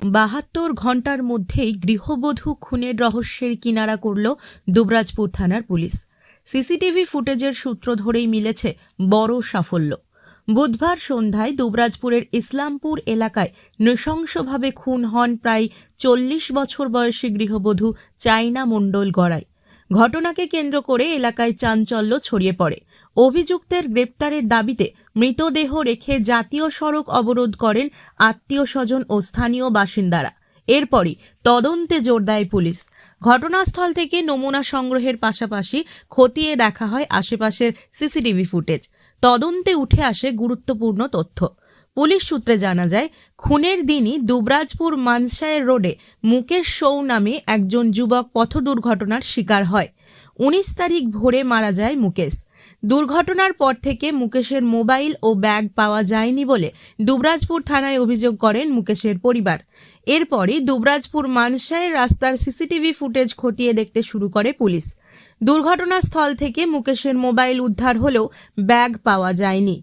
৭২ ঘণ্টার মধ্যেই গৃহবধূ খুনের রহস্যের কিনারা করল দুবরাজপুর থানার পুলিশ। সিসিটিভি ফুটেজের সূত্র ধরেই মিলেছে বড় সাফল্য। বুধবার সন্ধ্যায় দুবরাজপুরের ইসলামপুর এলাকায় নৃশংসভাবে খুন হন প্রায় ৪০ বছর বয়সী গৃহবধূ চাইনা মণ্ডল গড়াই। ঘটনাকে কেন্দ্র করে এলাকায় চাঞ্চল্য ছড়িয়ে পড়ে। অভিযুক্তের গ্রেপ্তারের দাবিতে মৃতদেহ রেখে জাতীয় সড়ক অবরোধ করেন আত্মীয় স্বজন ও স্থানীয় বাসিন্দারা। এরপরই তদন্তে জোর দেয় পুলিশ। ঘটনাস্থল থেকে নমুনা সংগ্রহের পাশাপাশি খতিয়ে দেখা হয় আশেপাশের সিসিটিভি ফুটেজ। তদন্তে উঠে আসে গুরুত্বপূর্ণ তথ্য। পুলিশ সূত্রে জানা যায়, খুনের দিনই দুবরাজপুর মানসায়ের রোডে মুকেশ সৌ নামে একজন যুবক পথ দুর্ঘটনার শিকার হয়। ১৯ তারিখ ভোরে মারা যায় মুকেশ। দুর্ঘটনার পর থেকে মুকেশের মোবাইল ও ব্যাগ পাওয়া যায়নি বলে দুবরাজপুর থানায় অভিযোগ করেন মুকেশের পরিবার। এরপরই দুবরাজপুর মানসায়ের রাস্তার সিসিটিভি ফুটেজ খতিয়ে দেখতে শুরু করে পুলিশ। দুর্ঘটনাস্থল থেকে মুকেশের মোবাইল উদ্ধার হলেও ব্যাগ পাওয়া যায়নি।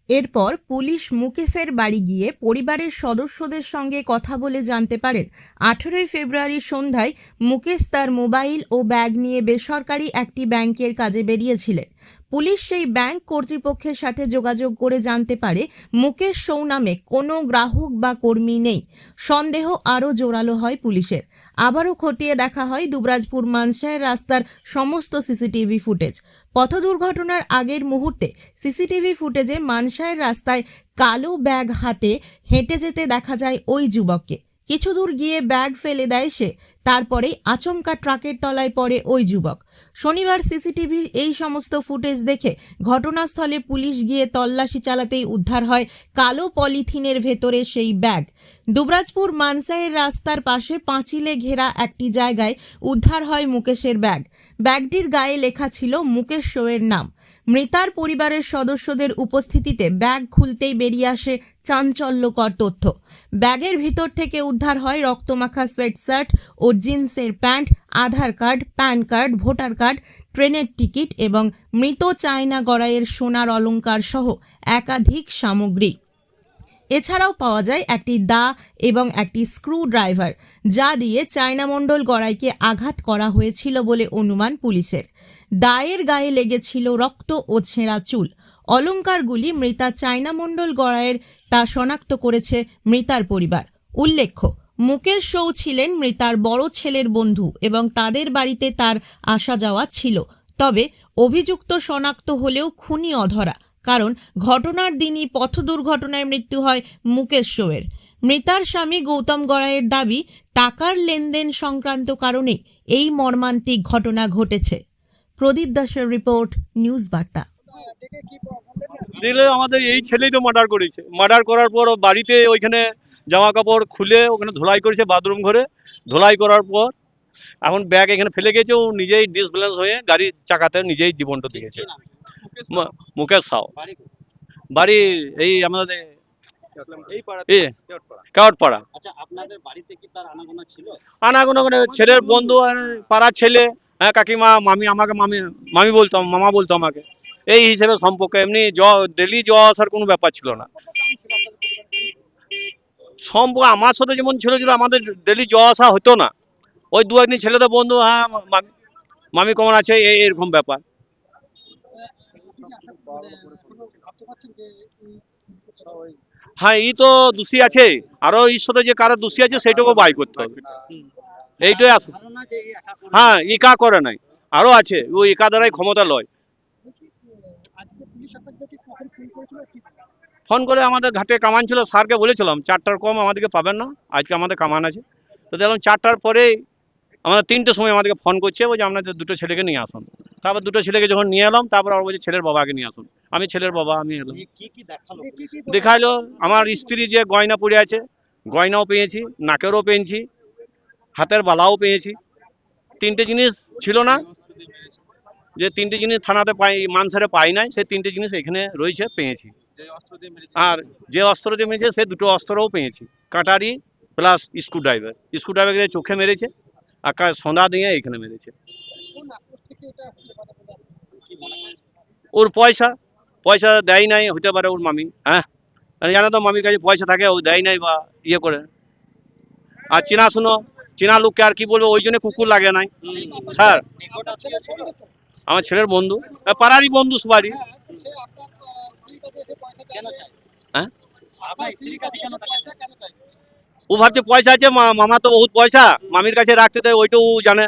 এরপর পুলিশ মুকেশের বাড়ি গিয়ে পরিবারের সদস্যদের সঙ্গে কথা বলে জানতে পারেন ১৮ ফেব্রুয়ারি সন্ধ্যায় মুকেশ তার মোবাইল ও ব্যাগ নিয়ে বেসরকারি একটি ব্যাংকের কাজে বেরিয়েছিলেন। পুলিশ সেই ব্যাংক কর্তৃপক্ষের সাথে যোগাযোগ করে জানতে পারে মুকেশ সৌ নামে কোনো গ্রাহক বা কর্মী নেই। সন্দেহ আরও জোরালো হয় পুলিশের। আবারও খতিয়ে দেখা হয় দুবরাজপুর মানসায়ের রাস্তার সমস্ত সিসিটিভি ফুটেজ। পথ দুর্ঘটনার আগের মুহূর্তে সিসিটিভি ফুটেজে মানসায়ের রাস্তায় কালো ব্যাগ হাতে হেঁটে যেতে দেখা যায় ওই যুবককে। কিছু দূর গিয়ে ব্যাগ ফেলে দেয় সে। তারপরেই আচমকা ট্রাকের তলায় পড়ে ওই যুবক। শনিবার সিসিটিভির এই সমস্ত ফুটেজ দেখে ঘটনাস্থলে পুলিশ গিয়ে তল্লাশি চালাতেই উদ্ধার হয় কালো পলিথিনের ভেতরে সেই ব্যাগ। দুবরাজপুর মানসায়ের রাস্তার পাশে পাঁচিলে ঘেরা একটি জায়গায় উদ্ধার হয় মুকেশের ব্যাগ। ব্যাগটির গায়ে লেখা ছিল মুকেশ শোয়ের নাম। মৃতার পরিবারের সদস্যদের উপস্থিতিতে ব্যাগ খুলতেই বেরিয়ে আসে চাঞ্চল্যকর তথ্য। ব্যাগের ভিতর থেকে উদ্ধার হয় রক্তমাখা সোয়েট শার্ট ও জিন্সের pant, Aadhaar card, PAN card, voter card, ট্রেনের টিকিট এবং মৃত চায়না গড়াইয়ের সোনার অলংকার সহ একাধিক সামগ্রী। এছাড়াও পাওয়া যায় একটি দা এবং একটি স্ক্রু ড্রাইভার, যা দিয়ে চায়না মণ্ডল গড়াইকে আঘাত করা হয়েছিল বলে অনুমান পুলিশের। দায়ের গায়ে লেগেছিল রক্ত ও ছেঁড়া চুল। অলংকারগুলি মৃতা চায়না মণ্ডল গড়াইয়ের, তা শনাক্ত করেছে মৃতার পরিবার। উল্লেখ্য, মুকেশ সৌ ছিলেন মৃতার বড় ছেলের বন্ধু এবং তাদের বাড়িতে তার আসা যাওয়া ছিল। তবে অভিযুক্ত শনাক্ত হলেও খুনি অধরা, কারণ ঘটনার দিনই পথ দুর্ঘটনায় মৃত্যু হয় মুকেশ শোয়ের। মৃতার স্বামী গৌতম গড়াইয়ের দাবি, টাকার লেনদেন সংক্রান্ত কারণেই এই মর্মান্তিক ঘটনা ঘটেছে। প্রদীপ দাসের রিপোর্ট, নিউজ বার্তা। দিলে আমাদের এই ছেলেই তো মার্ডার করেছে। মার্ডার করার পর বাড়িতে ওইখানে জামা কাপড় খুলে ওখানে ধোলাই করেছে বাথরুম ঘরে। ধোলাই করার পর এখন ব্যাগ এখানে ফেলে গেছে। ও নিজেই ডিসব্যালেন্স হয়ে গাড়ির চাকাতে নিজেই জীবনটা দিয়েছে। মুকেশ সাউ বাড়ি এই আমাদের কাওয়াটপাড়া। আনাগোনা করে ছেলের বন্ধু, পাড়ার ছেলে, হ্যাঁ, কাকিমা, মামি, আমাকে মামি মামি বলতাম, মামা বলতো আমাকে। এই হিসেবে সম্পর্ক, এমনি ডেলি যাওয়া আসার কোনো ব্যাপার ছিল না। সম্পর্ক আমার সাথে যেমন ছিল আমাদের ডেলি যাওয়া আসা হতো না। ওই দু একদিন ছেলেদের বন্ধু, হ্যাঁ মামি, মামি কেমন আছে, এরকম ব্যাপার। হ্যাঁ, ই তো দোষী আছে, আরো এর সাথে যে কারো দোষী আছে সেটাকে বাই করতে হবে। এইটাই আছে। হ্যাঁ, একা করে নাই, আরো আছে। ও একা দ্বারাই ক্ষমতা লয়। ফোন করে আমাদের ঘাটে কামান ছিল, স্যারকে বলেছিলাম 4টার কম আমাদেরকে পাবেন না, আজকে আমাদের কামান আছে। তো দেখলাম 4টার পরে আমাদের 3টের সময় আমাদেরকে ফোন করছে, বলছে আপনাদের দুটো ছেলেকে নিয়ে আসুন। তারপর দুটো ছেলেকে যখন নিয়ে এলাম, তারপর আবার বলছে ছেলের বাবাকে নিয়ে আসুন। আমি ছেলের বাবা, আমি এলাম। দেখাইলো আমার স্ত্রী যে গয়না পড়ে আছে, গয়নাও পেয়েছি, নাকেরও পেয়েছি, হাতের বালাও পেয়েছি। 3টে জিনিস ছিল না, যে 3টে জিনিস থানাতে পাই, মানসারে পাই নাই, সেই 3টে জিনিস এখানে রয়েছে, পেয়েছি। আর যে অস্ত্র দিয়ে মেরেছে সে দুটো অস্ত্রও পেয়েছি, কাটারি প্লাস স্ক্রু ড্রাইভার চোখে মেরেছে, আর সোনা দিয়ে এখানে মেরেছে। ওর পয়সা পয়সা দেয় নাই, হতে পারে ওর মামি। হ্যাঁ, জানো তো মামির কাছে পয়সা থাকে, ও দেয় নাই বা ইয়ে করে। আর চেনা লোককে আর কি বলবো, ওই জন্য কুকুর লাগে নাই স্যার। আমার ছেলের বন্ধু, পাড়ারই বন্ধু সবারই। হ্যাঁ, ও ভাবছে পয়সা আছে, মামা তো বহুত পয়সা, মামির কাছে রাখতে দেয়, ওইটাও ও জানে।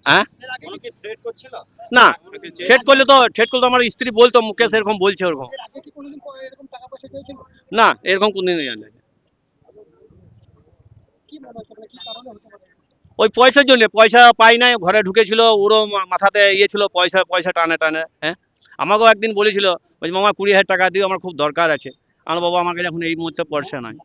হ্যাঁ, না, ঠেট করলে তো আমার স্ত্রী বলতো, মুকেশ এরকম বলছে ওরকম। না, এরকম কোনদিনই জানে না। ওই পয়সার জন্য, পয়সা পাই নাই, ঘরে ঢুকেছিল, ওরও মাথাতে ইয়ে ছিল, পয়সা পয়সা টানে টানে। হ্যাঁ, আমাকেও একদিন বলেছিল, বলছি মামা 20,000 টাকা দিও, আমার খুব দরকার আছে। আমার বাবা, আমার কাছে এখন এই মুহূর্তে পয়সা নাই।